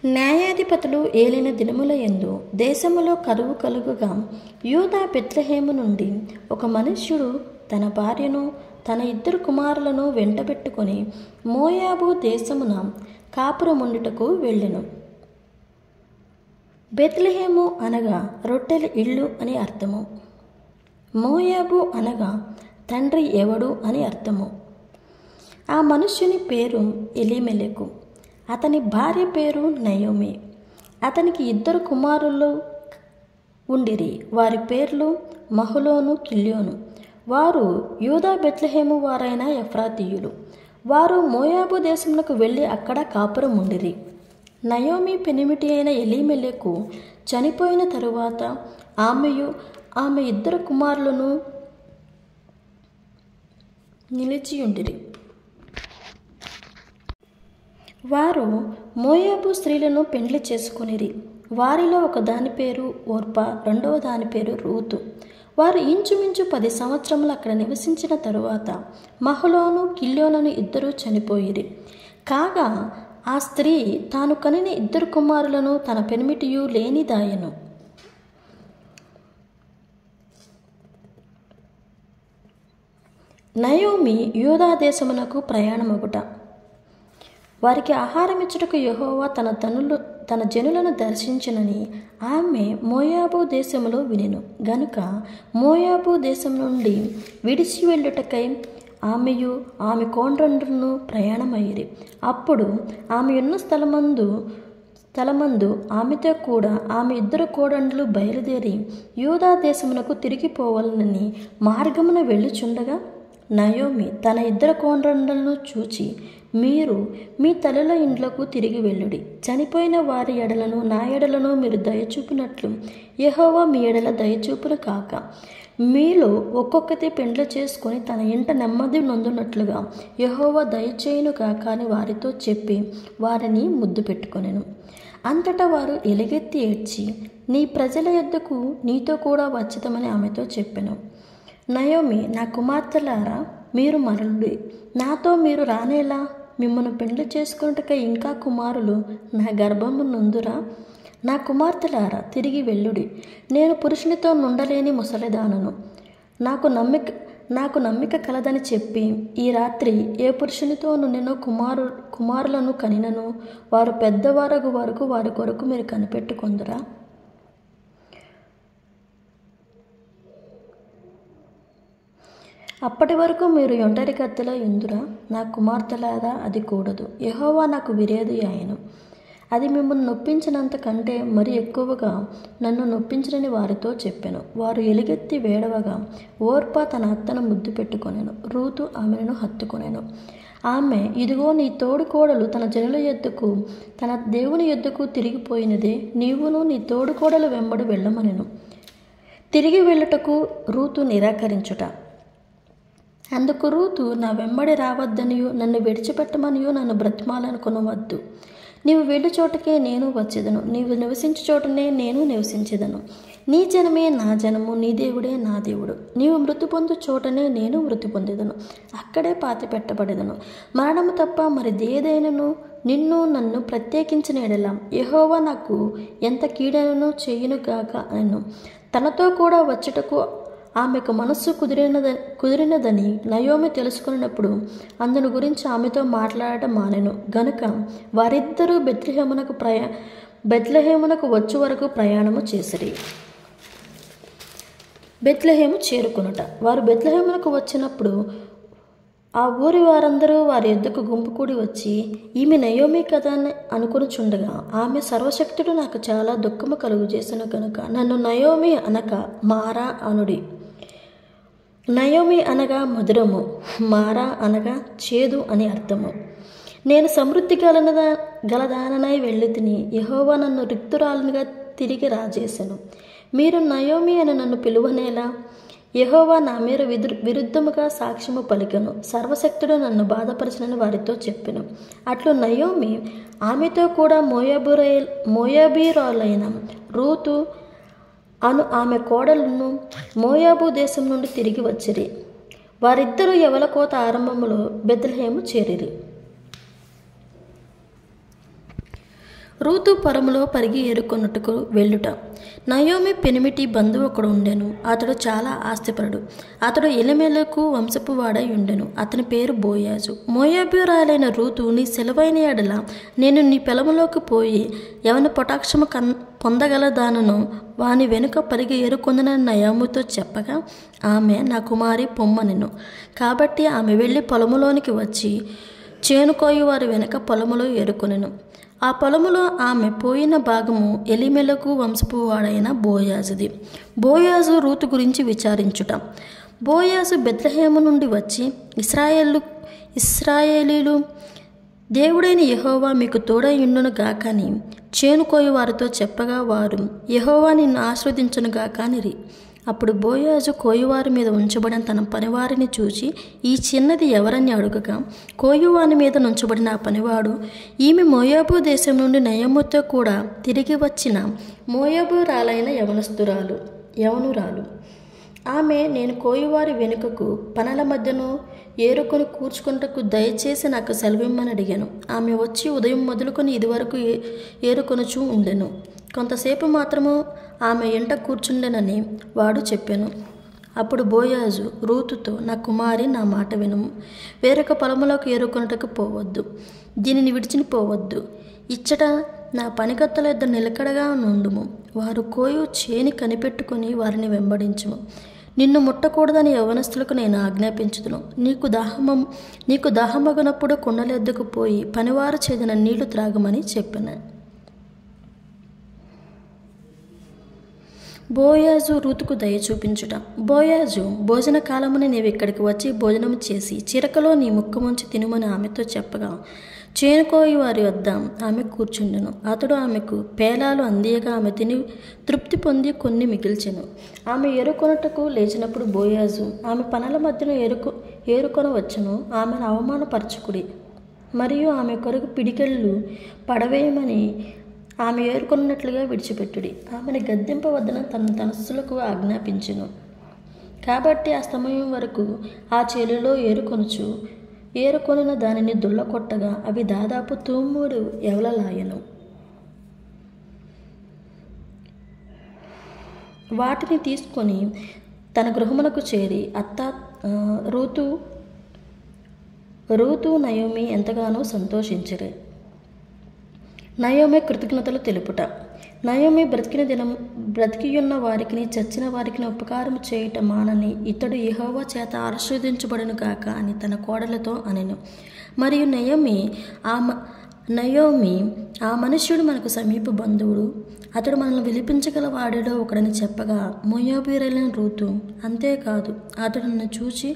న్యాయాధిపతులు ఏలిన దినముల యందు దేశములో కరువు కలుగగా యూదా బెత్లెహేము నుండి ఒక మనుష్యుడు తన భార్యను తన 2 కుమారులను వెంటబెట్టుకొని మోయాబు దేశమున కాపురముండుటకు వెళ్ళెను. బెత్లెహేము అనగా రొట్టెల ఇల్లు అని అర్థము. మోయాబు అనగా తండ్రి ఎవడు అని అర్థము. ఆ మనుష్యుని పేరు ఎలీమెలెకు. అతని భార్య పేరు నయోమి. అతనికి 2 కుమారులు ఉండిరి. వారి పేర్లు మహలోను, కిల్యోను. వారు యూదా బెత్లెహేము వారైన ఎఫ్రాతీయులు. వారు మోయాబు దేశమునకు వెళ్ళి అక్కడ కాపురం ఉండిరి. నయోమి పెనిమిటి అయిన ఎలీమెలెకు చనిపోయిన తరువాత ఆమెయు ఆమె 2 కుమారులను నిలిచియుండిరి. వారు మోయాబు స్త్రీలను పెండ్లి చేసుకొనిరి. వారిలో ఒక దాని పేరు ఓర్పా, రెండవ దాని పేరు రూతు. వారు ఇంచుమించు 10 సంవత్సరములు అక్కడ నివసించిన తరువాత మహలోను, కిల్యోనును 2 చనిపోయిరి. కాగా ఆ స్త్రీ తాను కనిన 2 కుమారులను తన పెనిమిటియు లేనిదాయను. నయోమి యూదా దేశమునకు ప్రయాణమగుట. వారికి ఆహారమిచ్చుటకు యెహోవా తన జనులను దర్శించునని ఆమె మోయాబు దేశములో వినెను గనుక మోయాబు దేశం నుండి విడిచి వెళ్ళుటకై ఆమెయు ఆమె కోండ్రండ్రును ప్రయాణమయ్యిరి. అప్పుడు ఆమె ఉన్న స్థలమందు ఆమెతో కూడా ఆమె 2 కోడండ్లు బయలుదేరి యూదా దేశమునకు తిరిగిపోవాలని మార్గమున వెళ్ళుచుండగా నయోమి తన 2 కోండ్రండ్లను చూచి, మీరు మీ తల్లుల ఇండ్లకు తిరిగి వెళ్ళుడి. చనిపోయిన వారి ఎడలను నా ఎడలను మీరు దయచూపినట్లు యెహోవా మీ ఎడల దయచూపును కాక. మీలో ఒక్కొక్కటి పెండ్లి చేసుకొని తన ఇంట నెమ్మది నొందునట్లుగా యెహోవా దయచేయును కాక అని వారితో చెప్పి వారిని ముద్దు పెట్టుకొనెను. అంతటా వారు ఎలుగెత్తి ఏడ్చి, నీ ప్రజల యొద్దకు నీతో కూడా వచ్చుతామని ఆమెతో చెప్పెను. నయోమి, నా కుమార్తెలారా, మీరు మరలుడి. నాతో మీరు రానేలా? మిమ్మల్ని పెండ్లి చేసుకున్నట్టుకై ఇంకా కుమారులు నా గర్భము నుందురా? నా కుమార్తెలారా, తిరిగి వెళ్ళుడి. నేను పురుషునితో నుండలేని ముసలిదానను. నాకు నమ్మిక కలదని చెప్పి ఈ రాత్రి ఏ పురుషునితోనూ నేను కుమారులను కనినను వారు పెద్దవారగు వరకు వారి కొరకు మీరు కనిపెట్టుకొందురా? అప్పటి వరకు మీరు ఒంటరి కత్తెల ఇందురా? నా కుమార్తెలారా, అది కూడదు. యెహోవా నాకు విరోధి ఆయను. అది మిమ్మల్ని నొప్పించినంత కంటే మరి ఎక్కువగా నన్ను నొప్పించనని వారితో చెప్పెను. వారు ఎలుగెత్తి వేడవగా ఓర్పా తన అత్తను ముద్దు పెట్టుకొనెను. రూతు ఆమెను హత్తుకొనెను. ఆమె, ఇదిగో నీ తోడు కోడలు తన జనుల యొద్దకు తన దేవుని యొద్దకు తిరిగిపోయినదే. నీవును నీ తోడు కోడలు వెంబడి వెళ్ళమనెను. తిరిగి వెళ్ళుటకు రూతు నిరాకరించుట. అందుకు రూతు, నా వెంబడి రావద్దనియో నన్ను విడిచిపెట్టమనియో నన్ను బ్రతిమాలనుకొనవద్దు. నీవు వెళ్ళి చోటకే నేను వచ్చేదను, నీవు నివసించు చోటనే నేను నివసించేదను. నీ జనమే నా జనము, నీ దేవుడే నా దేవుడు. నీవు మృతి పొందు చోటనే నేను మృతి పొందేదను, అక్కడే పాతి పెట్టబడేదను. మరణము తప్ప మరి దేదైనను నిన్ను నన్ను ప్రత్యేకించిన ఎడల యెహోవా నాకు ఎంత కీడైనను చేయును గాక అనెను. తనతో కూడా వచ్చుటకు ఆమెకు మనస్సు కుదిరినదని నయోమి తెలుసుకున్నప్పుడు అందును గురించి ఆమెతో మాట్లాడటం మానెను. గనుక వారిద్దరూ బెత్లెహేమునకు వచ్చు వరకు ప్రయాణము చేసిరి. బెత్లెహేము చేరుకొనుట. వారు బెత్లెహేమునకు వచ్చినప్పుడు ఆ ఊరి వారందరూ వారి యొద్దకు గుంపు కూడి వచ్చి, ఈమె నయోమి కదా అని అనుకొనుచుండగా ఆమె, సర్వశక్తుడు నాకు చాలా దుఃఖము కలుగు చేసిన కనుక నన్ను నయోమి అనక మారా అనుడి. నయోమి అనగా మధురము, మారా అనగా చేదు అని అర్థము. నేను సమృద్ధి గలదాననై వెళ్ళితిని, యెహోవా నన్ను రిక్తురాలునిగా తిరిగి రాజేసెను. మీరు నయోమి అని నన్ను పిలువనేలా? యెహోవా నా మీద విరుద్ధముగా సాక్ష్యము పలికెను. సర్వశక్తుడు నన్ను బాధపరచనని వారితో చెప్పెను. అట్లు నయోమి ఆమెతో కూడా మోయాబీరాలైన రూతు అను ఆమె కోడలను మోయాబు దేశం నుండి తిరిగి వచ్చిరి. వారిద్దరూ యవల కోత ఆరంభములో బెత్లెహేము చేరిరి. రూతు పొలములో పరిగి ఏరుకొనుటకు వెళ్ళుట. నయోమి పెనిమిటి బంధువు ఒకడు ఉండెను. అతడు చాలా ఆస్తిపరుడు. అతడు ఎలిమెలకు వంశపు వాడై ఉండెను. అతని పేరు బోయాజు. మోయాబీయురాలైన రూతు, నీ సెలవైన ఎడల నేను నీ పొలములోకి పోయి ఎవని పొటాక్షము పొందగలదానను వాని వెనుక పరిగి ఏరుకొందనని నయోమితో చెప్పగా ఆమె, నా కుమారి పొమ్మనెను. కాబట్టి ఆమె వెళ్ళి పొలములోనికి వచ్చి చేనుకోయి వారి వెనుక పొలములో ఏరుకొనెను. ఆ పొలములో ఆమె పోయిన భాగము ఎలిమెలకు వంశపు వాడైన బోయాజుది. బోయాజు రూతు గురించి విచారించుట. బోయాజు బెత్లెహేము నుండి వచ్చి, ఇశ్రాయేలీలు దేవుడైన యెహోవా మీకు తోడై ఉండును గాకని చేనుకోయి వారితో చెప్పగా వారు, యెహోవా నిన్ను ఆశీర్వదించును గాకనిరి. అప్పుడు బోయాజు కోయువారి మీద ఉంచబడిన తన పనివారిని చూచి, ఈ చిన్నది ఎవరని అడుగగా, కోయువాని మీద నుంచబడిన ఆ పనివాడు, ఈమె మోయాబు దేశం నుండి నయోమితో కూడా తిరిగి వచ్చిన మోయాబురాలైన యవనురాలు. ఆమె, నేను కోయువారి వెనుకకు పనల మధ్యను ఏరుకొని కూర్చుకుంటకు దయచేసి నాకు సెలవిమ్మని అడిగాను. ఆమె వచ్చి ఉదయం మొదలుకొని ఇదివరకు ఏరుకొనుచూ ఉండెను. కొంతసేపు మాత్రము ఆమె ఎంట కూర్చుండెనని వాడు చెప్పాను. అప్పుడు బోయాజు రూతుతో, నా కుమారి, నా మాట వినుము. వేరొక పొలములోకి ఏరుకొనుటకు పోవద్దు, దీనిని విడిచిని పోవద్దు. ఇచ్చట నా పనికత్తల యొద్ద నిలకడగా నుండుము. వారు కోయు చేని కనిపెట్టుకుని వారిని వెంబడించుము. నిన్ను ముట్టకూడదని యవ్వనస్తులకు నేను ఆజ్ఞాపించుదును. నీకు దాహమగునప్పుడు కుండల యొద్దకు పోయి పనివారు చేదిన నీళ్లు త్రాగమని చెప్పాను. బోయాజు రూతుకు దయ చూపించుట. బోయాజు, భోజన కాలమున నీవు ఇక్కడికి వచ్చి భోజనము చేసి చిరకలో నీ ముక్కముంచి తినుమని ఆమెతో చెప్పగా చేనుకోయి వారి వద్ద ఆమె కూర్చుండెను. అతడు ఆమెకు పేలాలు అందియగా ఆమె తిని తృప్తి పొంది కొన్ని మిగిల్చెను. ఆమె ఏరుకొనుటకు లేచినప్పుడు బోయాజు ఆమె పనల మధ్యన ఏరుకొని వచ్చును. ఆమెను అవమానపరచుకుడి మరియు ఆమె కొరకు పిడికెళ్ళు పడవేయమని ఆమె ఏరుకొన్నట్లుగా విడిచిపెట్టుడి. ఆమెను గద్దింపవద్దన తన తనస్సులకు ఆజ్ఞాపించెను. కాబట్టి ఆ సమయం వరకు ఆ చేలులో ఏరుకొనిన దానిని దుల్లకొట్టగా అవి దాదాపు 3 ఎవలలాయెను. వాటిని తీసుకొని తన గృహమునకు చేరి రూతు నయోమి ఎంతగానో సంతోషించిరి. నయోమి కృతజ్ఞతలు తెలుపుట. నయోమి బ్రతికియున్న వారికి చచ్చిన వారికి ఉపకారం చేయుట మానని ఇతడు యెహోవా చేత ఆశీర్వదించబడును గాక అని తన కోడలతో అనెను. మరియు నయోమి ఆ మనుష్యుడు మనకు సమీప బంధువుడు, అతడు మనల్ని విలిపించగల వాడిలో ఒకడని చెప్పగా మోయాబీయురైన రూతు, అంతేకాదు అతడు నన్ను చూచి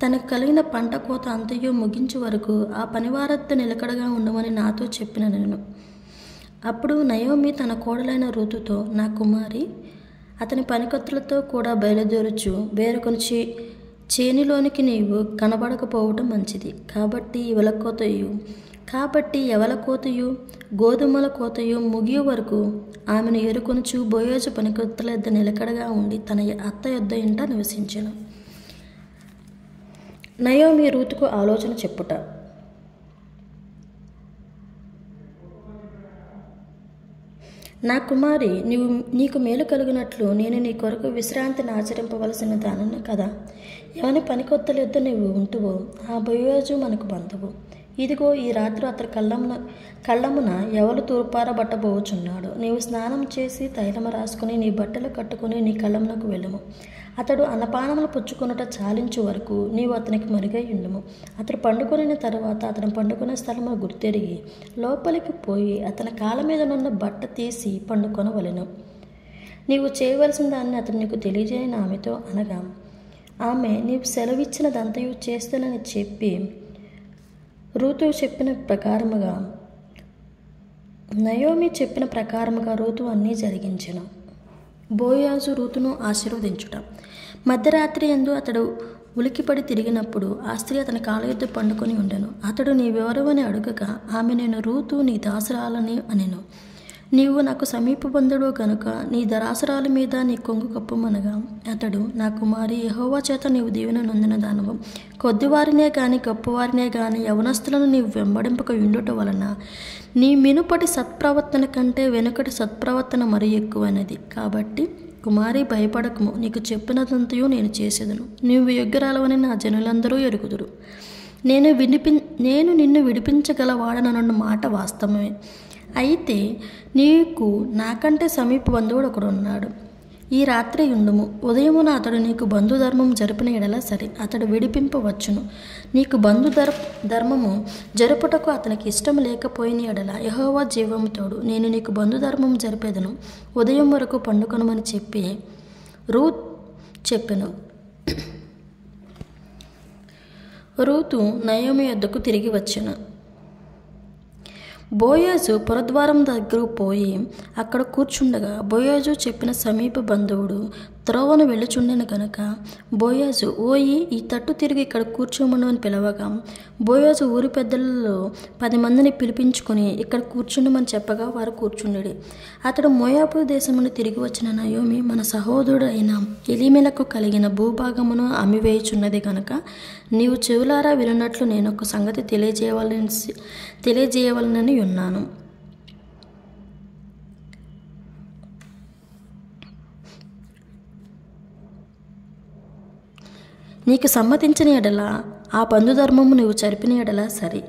తనకు కలిగిన పంట కోత అంతయో ముగించే వరకు ఆ పనివారద్ద నిలకడగా ఉండమని నాతో చెప్పిన నేను. అప్పుడు నయోమి తన కోడలైన రూతుతో, నా కుమారి, అతని పనికత్తులతో కూడా బయలుదేరుచు వేరొకని చేనిలోనికి నీవు కనబడకపోవటం మంచిది. కాబట్టి ఎవల కోతయు గోధుమల కోతయు ముగియు వరకు ఆమెను ఏరుకొనుచు బోయాజు పనికత్తుల యొద్ద నిలకడగా ఉండి తన అత్త యొద్ద ఇంట నివసించెను. నయోమి రూతుకు ఆలోచన చెప్పుట. నా కుమారి, నీకు మేలు కలుగునట్లు నేను నీ కొరకు విశ్రాంతిని ఆచరింపవలసిన దానను కదా. ఎవని పనికొత్తల యొద్ద నీవు ఉంటువో ఆ బోయాజు మనకు బంధువు. ఇదిగో ఈ రాత్రి అతడు కళ్ళమున ఎవరు తూర్పారబట్టబోచున్నాడు. నీవు స్నానం చేసి తైలము రాసుకుని నీ బట్టలు కట్టుకుని నీ కళ్ళమునకు వెళ్ళుము. అతడు అన్నపానములు పుచ్చుకొనుట చాలించు వరకు నీవు అతనికి మరుగై ఉండుము. అతడు పండుకొనిన తర్వాత అతను పండుకునే స్థలము గుర్తెరిగి లోపలికి పోయి అతని కాళ్ళ మీద నున్న బట్ట తీసి పండుకొనవలెను. నీవు చేయవలసిన దాన్ని అతడు నీకు తెలియజేయని ఆమెతో అనగా ఆమె, నీవు సెలవిచ్చినదంతయు చేస్తానని చెప్పి రూతు చెప్పిన ప్రకారముగా నయోమి చెప్పిన ప్రకారముగా రూతు అన్నీ జరిగించెను. బోయాజు రూతును ఆశీర్వదించుట. మధ్యరాత్రి యందు అతడు ఉలికిపడి తిరిగినప్పుడు ఆ స్త్రీ అతని కాళ్ళ యొద్ద పండుకొని ఉండెను. అతడు నీవెవరు అని అడుగగా ఆమె, నేను రూతు నీ దాసురాలని అనెను. నీవు నాకు సమీప బంధుడు కనుక నీ దరాసరాల మీద నీ కొంగు కప్పుమనగా అతడు, నా కుమారి, యెహోవా చేత నీవు దీవెన నొందిన దానవు. కొద్దివారినే గాని గొప్పవారినే గాని యవనస్తులను నీవు వెంబడింపక ఉండుట వలన నీ మినుపటి సత్ప్రవర్తన కంటే వెనుకటి సత్ప్రవర్తన మరీ ఎక్కువైనది. కాబట్టి కుమారి, భయపడకము, నీకు చెప్పినదంతయు నేను చేసేదను. నీవు యోగ్యురాలవని నా జనులందరూ ఎరుగుదురు. నేను నిన్ను విడిపించగలవాడనన్న మాట వాస్తవమే. అయితే నీకు నాకంటే సమీప బంధువుడు ఒకడున్నాడు. ఈ రాత్రి ఉండుము. ఉదయమున అతడు నీకు బంధుధర్మం జరిపిన ఎడల సరే, అతడు విడిపింపవచ్చును. నీకు ధర్మము జరుపుటకు అతనికి ఇష్టం లేకపోయిన ఎడల యెహోవా జీవము తోడు, నేను నీకు బంధుధర్మం జరిపేదను. ఉదయం వరకు పండుకొనమని చెప్పి రూతు చెప్పెను. రూతు నయోమి యొద్దకు తిరిగి వచ్చెను. బోయాజు పురద్వారం దగ్గరకు పోయి అక్కడ కూర్చుండగా బోయాజు చెప్పిన సమీప బంధువుడు త్రోవను వెళ్ళుచుండెను గనుక బోయాజు, ఓయి, ఈ తట్టు తిరిగి ఇక్కడ కూర్చోమను అని పిలవగా బోయాజు ఊరి పెద్దలలో 10 మందిని పిలిపించుకొని ఇక్కడ కూర్చుండమని చెప్పగా వారు కూర్చుండెడి. అతడు మోయాబు దేశం నుండి తిరిగి వచ్చిన నయోమి మన సహోదరుడు అయిన ఎలీమెలకు కలిగిన భూభాగమును అమ్మివేయుచున్నది కనుక నీవు చెవులారా వినున్నట్లు నేను ఒక సంగతి తెలియజేయవలనని ఉన్నాను. నీకు సమ్మతించిన ఎడల ఆ బంధుధర్మము నువ్వు జరిపిన ఎడల సరే,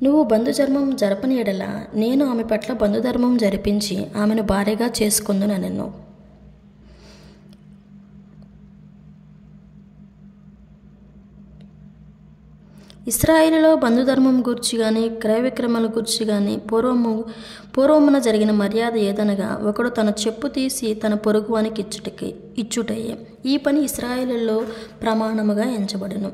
నువ్వు బంధుధర్మం జరపని ఎడల నేను ఆమె పట్ల బంధుధర్మం జరిపించి ఆమెను భార్యగా చేసుకుందుననెను. ఇశ్రాయేలులో బంధుధర్మం గురించి కానీ క్రయ విక్రమాల గురించి కానీ పూర్వమున జరిగిన మర్యాద ఏదనగా ఒకడు తన చెప్పు తీసి తన పొరుగువానికి ఇచ్చుటయే. ఈ పని ఇశ్రాయేలులో ప్రమాణముగా ఎంచబడెను.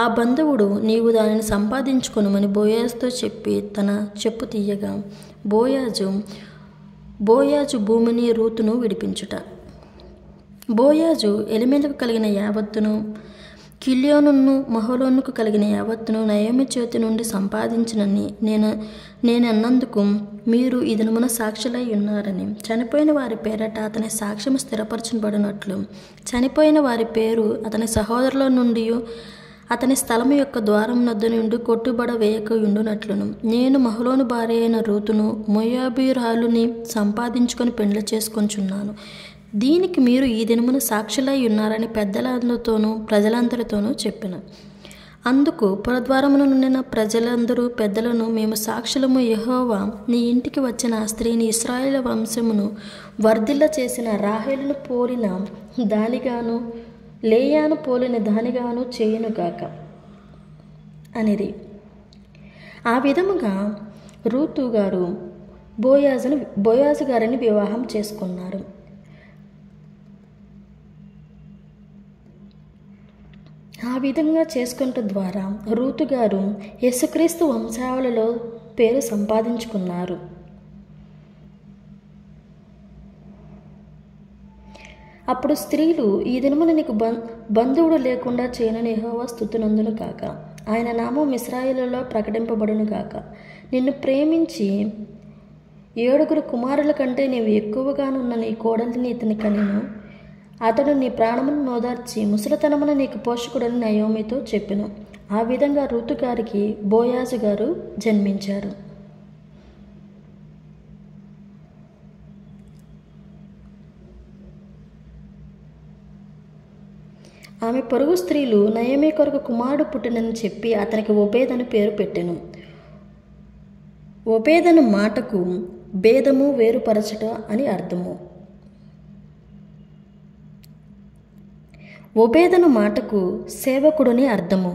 ఆ బంధువుడు నీవు దానిని సంపాదించుకొనుమని బోయాజుతో చెప్పి తన చెప్పు తీయగా బోయాజు భూమిని రూతును విడిపించుట. బోయాజు ఎలిమెలకు కలిగిన యావత్తును, కిల్యోనును మహలోనుకు కలిగిన యావత్తును నయోమి చేతి నుండి సంపాదించినని నేనన్నందుకు మీరు ఈ దినమున సాక్షులై ఉన్నారని, చనిపోయిన వారి పేరట అతని సాక్ష్యము స్థిరపరచబడినట్లు చనిపోయిన వారి పేరు అతని సహోదరుల నుండి అతని స్థలము యొక్క ద్వారం నద్దు నుండి కొట్టుబడ వేయక ఉండునట్లును నేను మహలోను భార్య అయిన రూతును మోయాబీయురాలుని సంపాదించుకొని పెండ్లి చేసుకొంచున్నాను. దీనికి మీరు ఈ దినమున సాక్షులై ఉన్నారని పెద్దలందరితోనూ ప్రజలందరితోనూ చెప్పిన. అందుకు పురద్వారమున నుండిన ప్రజలందరూ పెద్దలను, మేము సాక్షులము, యెహోవా నీ ఇంటికి వచ్చిన ఆ స్త్రీని ఇశ్రాయేలు వంశమును వర్ధిల్ల చేసిన రాహేలును పోలిన దానిగాను లేయాను పోలిన దానిగాను చేయునుగాక అనిరి. ఆ విధముగా రూతు గారు బోయాజు గారిని వివాహం చేసుకున్నారు. ఆ విధంగా చేసుకున్నట ద్వారా రూతు గారు యేసుక్రీస్తు వంశావళిలో పేరు సంపాదించుకున్నారు. అప్పుడు స్త్రీలు, ఈ దినమున నీకు బంధువుడు లేకుండా చేయనని యెహోవా స్తుతినందును గాక, ఆయన నామం ఇశ్రాయేలులో ప్రకటింపబడును గాక. నిన్ను ప్రేమించి 7 కుమారుల కంటే నీవు ఎక్కువగానున్న నీ కోడలిని ఇతని కనెను. అతడు నీ ప్రాణమును నోదార్చి ముసలితనమున నీకు పోషకుడని నయోమితో చెప్పెను. ఆ విధంగా రూతు గారికి బోయాజు గారు జన్మించారు. ఆమె పొరుగు స్త్రీలు నయోమి కొరకు కుమారుడు పుట్టినని చెప్పి అతనికి ఒబేద్ అని పేరు పెట్టెను. ఒబేదను మాటకు భేదము, వేరుపరచట అని అర్థము. ఒబేదను మాటకు సేవకుడుని అర్థము.